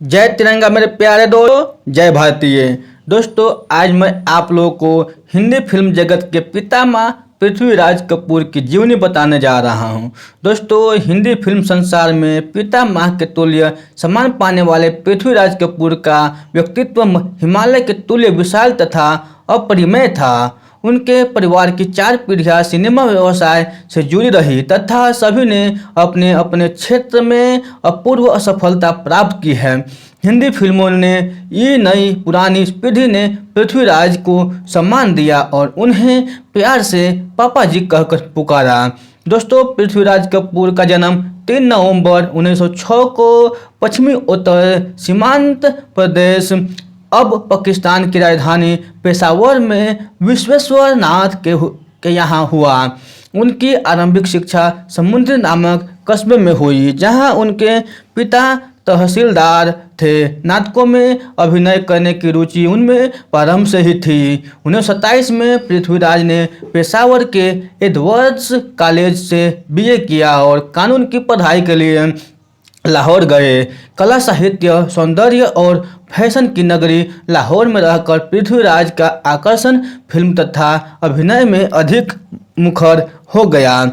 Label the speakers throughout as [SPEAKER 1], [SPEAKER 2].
[SPEAKER 1] जय तिरंगा मेरे प्यारे दोस्तों, जय भारतीय दोस्तों। आज मैं आप लोगों को हिंदी फिल्म जगत के पितामह पृथ्वीराज कपूर की जीवनी बताने जा रहा हूं। दोस्तों, हिंदी फिल्म संसार में पितामह के तुल्य सम्मान पाने वाले पृथ्वीराज कपूर का व्यक्तित्व हिमालय के तुल्य विशाल तथा अपरिमेय था। उनके परिवार की 4 पीढ़ियां सिनेमा व्यवसाय से जुड़ी रही तथा सभी ने अपने अपने क्षेत्र में अपूर्व सफलता प्राप्त की है। हिंदी फिल्मों ने ये नई पुरानी पीढ़ी ने पृथ्वीराज को सम्मान दिया और उन्हें प्यार से पापा जी कहकर पुकारा। दोस्तों, पृथ्वीराज कपूर का जन्म 3 नवंबर 1906 को पश्चिमी उत्तर सीमांत प्रदेश अब पाकिस्तान की राजधानी पेशावर में विश्वेश्वर नाथ के यहाँ हुआ। उनकी आरंभिक शिक्षा समुद्र नामक कस्बे में हुई, जहाँ उनके पिता तहसीलदार थे। नाटकों में अभिनय करने की रुचि उनमें प्रारंभ से ही थी। 1927 में पृथ्वीराज ने पेशावर के एडवर्ड्स कॉलेज से बीए किया और कानून की पढ़ाई के लिए लाहौर गए। कला, साहित्य, सौंदर्य और फैशन की नगरी लाहौर में रहकर पृथ्वीराज का आकर्षण फिल्म तथा अभिनय में अधिक मुखर हो गया।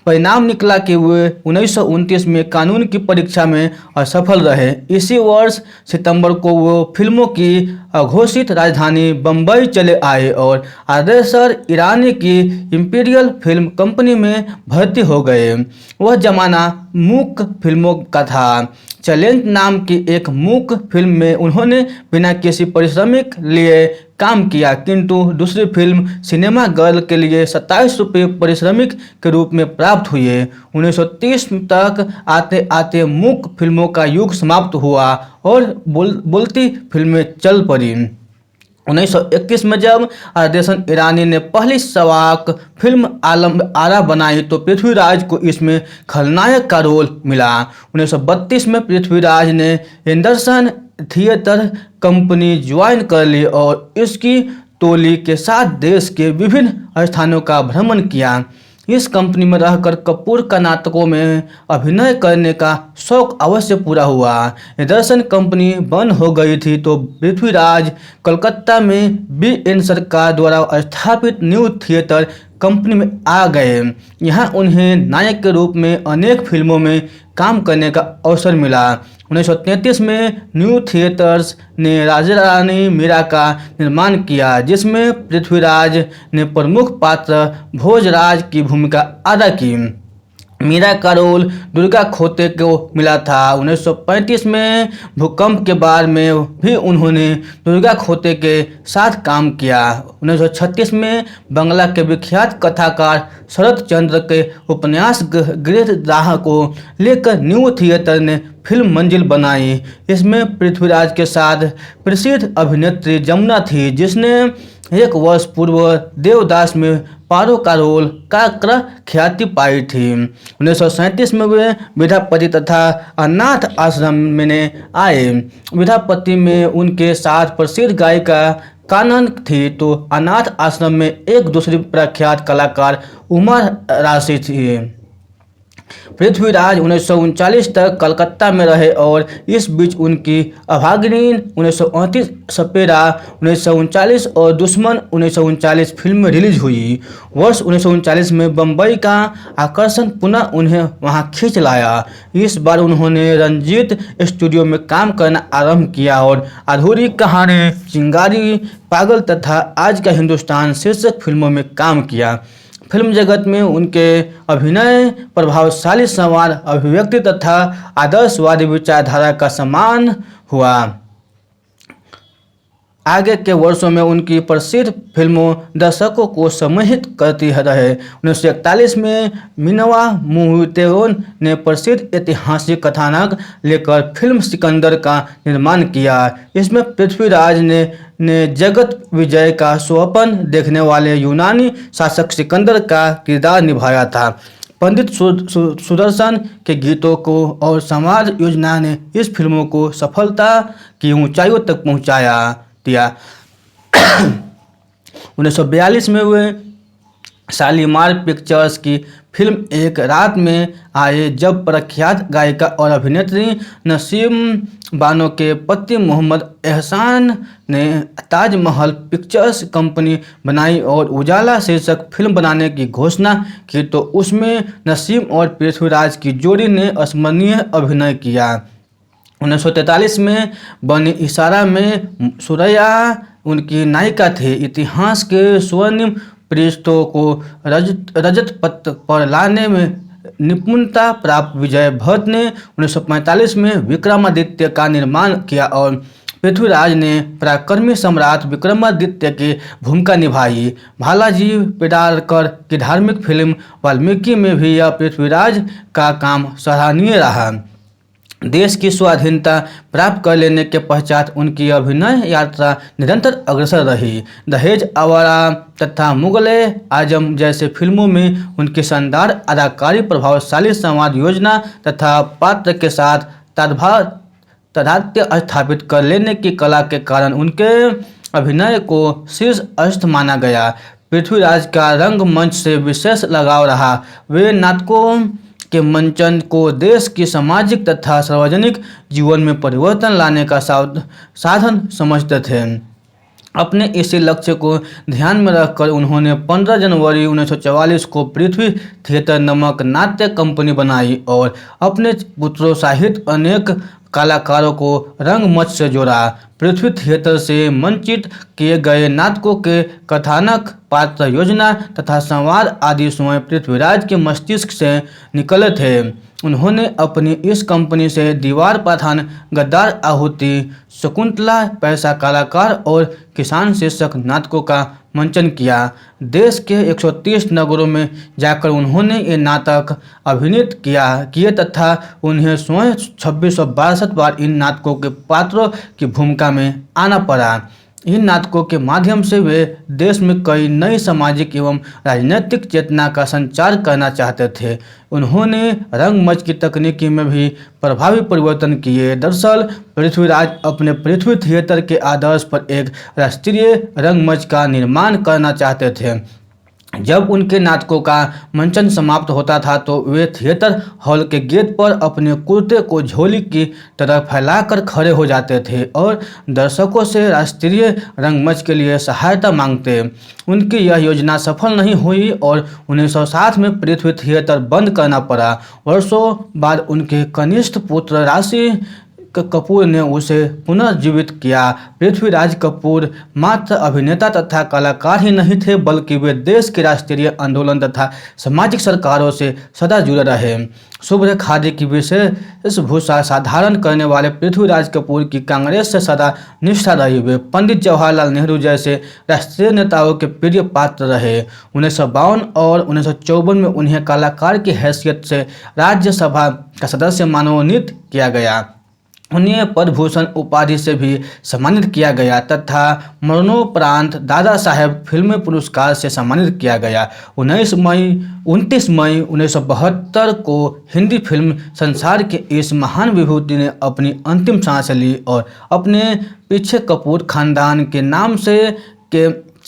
[SPEAKER 1] परिणाम निकला कि वे 1929 में कानून की परीक्षा में असफल रहे। इसी वर्ष सितंबर को वो फिल्मों की अघोषित राजधानी बम्बई चले आए और आदेसर ईरानी की इंपीरियल फिल्म कंपनी में भर्ती हो गए। वह जमाना मूक फिल्मों का था। चैलेंज नाम की एक मूक फिल्म में उन्होंने बिना किसी पारिश्रमिक लिए काम किया, किंतु दूसरी फिल्म सिनेमा गर्ल के लिए 27 रुपये पारिश्रमिक के रूप में प्राप्त हुए। 1930 तक आते आते मूक फिल्मों का युग समाप्त हुआ और बोलती फिल्में चल पड़ी। 1921 में जब आदेसन ईरानी ने पहली सवाक फिल्म आलम आरा बनाई तो पृथ्वीराज को इसमें खलनायक का रोल मिला। 1932 में पृथ्वीराज ने एंडरसन थिएटर कंपनी ज्वाइन कर ली और इसकी टोली के साथ देश के विभिन्न स्थानों का भ्रमण किया। इस कंपनी में रहकर कपूर का नाटकों में अभिनय करने का शौक अवश्य पूरा हुआ। एंडरसन कंपनी बंद हो गई थी तो पृथ्वीराज कलकत्ता में बी.एन. सरकार द्वारा स्थापित न्यू थिएटर कंपनी में आ गए। यहाँ उन्हें नायक के रूप में अनेक फिल्मों में काम करने का अवसर मिला। 1933 में न्यू थिएटर्स ने राजा रानी मीरा का निर्माण किया, जिसमें पृथ्वीराज ने प्रमुख पात्र भोजराज की भूमिका अदा की। मीरा का रोल दुर्गा खोते को मिला था। 1935 में भूकंप के बाद में भी उन्होंने दुर्गा खोते के साथ काम किया। 1936 में बंगला के विख्यात कथाकार शरत चंद्र के उपन्यास गृहदाह को लेकर न्यू थिएटर ने फिल्म मंजिल बनाई। इसमें पृथ्वीराज के साथ प्रसिद्ध अभिनेत्री जमुना थी, जिसने 1 वर्ष पूर्व देवदास में पारो का रोल का ख्याति पाई थी। 1937 में वे विद्यापति तथा अनाथ आश्रम में आए। विद्यापति में उनके साथ प्रसिद्ध गायिका कानन थी तो अनाथ आश्रम में एक दूसरी प्रख्यात कलाकार उमा राशि थी। पृथ्वीराज 1939 तक कलकत्ता में रहे और इस बीच उनकी अभागिनी 1938 सपेरा 1939 और दुश्मन 1939 फिल्म रिलीज हुई। वर्ष 1939 में बम्बई का आकर्षण पुनः उन्हें वहां खींच लाया। इस बार उन्होंने रंजीत स्टूडियो में काम करना आरंभ किया और अधूरी कहानी, चिंगारी, पागल तथा आज का हिंदुस्तान शीर्षक फिल्मों में काम किया। फिल्म जगत में उनके अभिनय, प्रभावशाली संवाद, अभिव्यक्ति तथा आदर्शवादी विचारधारा का सम्मान हुआ। आगे के वर्षों में उनकी प्रसिद्ध फिल्मों दर्शकों को सम्मोहित करती रहे। 1941 में मिनवा मोहितेओ ने प्रसिद्ध ऐतिहासिक कथानक लेकर फिल्म सिकंदर का निर्माण किया। इसमें पृथ्वीराज ने जगत विजय का स्वप्न देखने वाले यूनानी शासक सिकंदर का किरदार निभाया था। पंडित सुदर्शन के गीतों को और समाज योजना ने इस फिल्मों को सफलता की ऊंचाइयों तक पहुंचाया दिया। 1942 में वे शालीमार पिक्चर्स की फिल्म एक रात में आए जब प्रख्यात गायिका और अभिनेत्री नसीम बानो के पति मोहम्मद एहसान ने ताजमहल पिक्चर्स कंपनी बनाई और उजाला शीर्षक फिल्म बनाने की घोषणा की तो उसमें नसीम और पृथ्वीराज की जोड़ी ने अविस्मरणीय अभिनय किया। 1943 में बनी इशारा में सुरैया उनकी नायिका थे। इतिहास के स्वर्णिम पृष्ठों को रजत पत्र पर लाने में निपुणता प्राप्त विजय भट्ट ने 1945 में विक्रमादित्य का निर्माण किया और पृथ्वीराज ने पराक्रमी सम्राट विक्रमादित्य की भूमिका निभाई। भालाजी पेडारकर की धार्मिक फिल्म वाल्मीकि में भी यह पृथ्वीराज का काम सराहनीय रहा। देश की स्वाधीनता प्राप्त कर लेने के पश्चात उनकी अभिनय यात्रा निरंतर अग्रसर रही। दहेज आवारा तथा मुगले आजम जैसे फिल्मों में उनकी शानदार अदाकारी, प्रभावशाली संवाद योजना तथा पात्र के साथ तादात्म्य स्थापित कर लेने की कला के कारण उनके अभिनय को शीर्ष अस्त्र माना गया। पृथ्वीराज का रंगमंच से विशेष लगाव रहा। वे नाटकों के मंचन को देश की सामाजिक तथा सार्वजनिक जीवन में परिवर्तन लाने का साधन समझते थे। अपने इसी लक्ष्य को ध्यान में रखकर उन्होंने 15 जनवरी 1944 को पृथ्वी थिएटर नामक नाट्य कंपनी बनाई और अपने पुत्रों सहित अनेक कलाकारों को रंगमंच से जोड़ा। पृथ्वी थिएटर से मंचित किए गए नाटकों के कथानक, पात्र योजना तथा संवाद आदि स्वयं पृथ्वीराज के मस्तिष्क से निकले थे। उन्होंने अपनी इस कंपनी से दीवार पठान, गद्दार, आहुति, शकुंतला, पैसा कलाकार और किसान शीर्षक नाटकों का मंचन किया। देश के 130 नगरों में जाकर उन्होंने ये नाटक अभिनीत किए तथा उन्हें स्वयं 2662 बार इन नाटकों के पात्रों की भूमिका में आना पड़ा। इन नाटकों के माध्यम से वे देश में कई नई सामाजिक एवं राजनीतिक चेतना का संचार करना चाहते थे। उन्होंने रंगमंच की तकनीकी में भी प्रभावी परिवर्तन किए। दरअसल पृथ्वीराज अपने पृथ्वी थिएटर के आदर्श पर एक राष्ट्रीय रंगमंच का निर्माण करना चाहते थे। जब उनके नाटकों का मंचन समाप्त होता था तो वे थिएटर हॉल के गेट पर अपने कुर्ते को झोली की तरह फैलाकर खड़े हो जाते थे और दर्शकों से राष्ट्रीय रंगमंच के लिए सहायता मांगते। उनकी यह योजना सफल नहीं हुई और 1960 में पृथ्वी थिएटर बंद करना पड़ा। वर्षों बाद उनके कनिष्ठ पुत्र ऋषि कपूर ने उसे पुनर्जीवित किया। पृथ्वीराज कपूर मात्र अभिनेता तथा कलाकार ही नहीं थे बल्कि वे देश के राष्ट्रीय आंदोलन तथा सामाजिक सरकारों से सदा जुड़े रहे। शुभ्र खादी की विशेष भूषा धारण करने वाले पृथ्वीराज कपूर की कांग्रेस से सदा निष्ठा रही। वे पंडित जवाहरलाल नेहरू जैसे राष्ट्रीय नेताओं के प्रिय पात्र रहे। 1952 और 1954 में उन्हें कलाकार की हैसियत से राज्यसभा का सदस्य मनोनीत किया गया। उन्हें पद्म भूषण उपाधि से भी सम्मानित किया गया तथा मरणोपरांत दादा साहेब फिल्म पुरस्कार से सम्मानित किया गया। 29 मई 1972 को हिंदी फिल्म संसार के इस महान विभूति ने अपनी अंतिम सांस ली और अपने पीछे कपूर खानदान के नाम से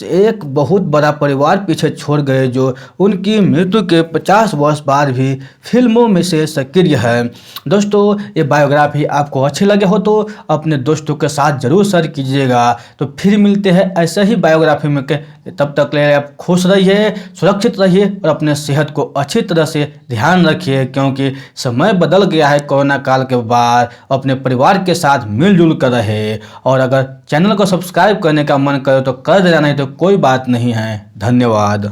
[SPEAKER 1] एक बहुत बड़ा परिवार पीछे छोड़ गए जो उनकी मृत्यु के 50 वर्ष बाद भी फिल्मों में से सक्रिय है। दोस्तों, ये बायोग्राफी आपको अच्छी लगे हो तो अपने दोस्तों के साथ जरूर शेयर कीजिएगा। तो फिर मिलते हैं ऐसे ही बायोग्राफी में के, तब तक ले आप खुश रहिए, सुरक्षित रहिए और अपने सेहत को अच्छी तरह से ध्यान रखिए क्योंकि समय बदल गया है। कोरोना काल के बाद अपने परिवार के साथ मिलजुल कर रहे और अगर चैनल को सब्सक्राइब करने का मन करे तो कर देना, नहीं तो कोई बात नहीं है। धन्यवाद।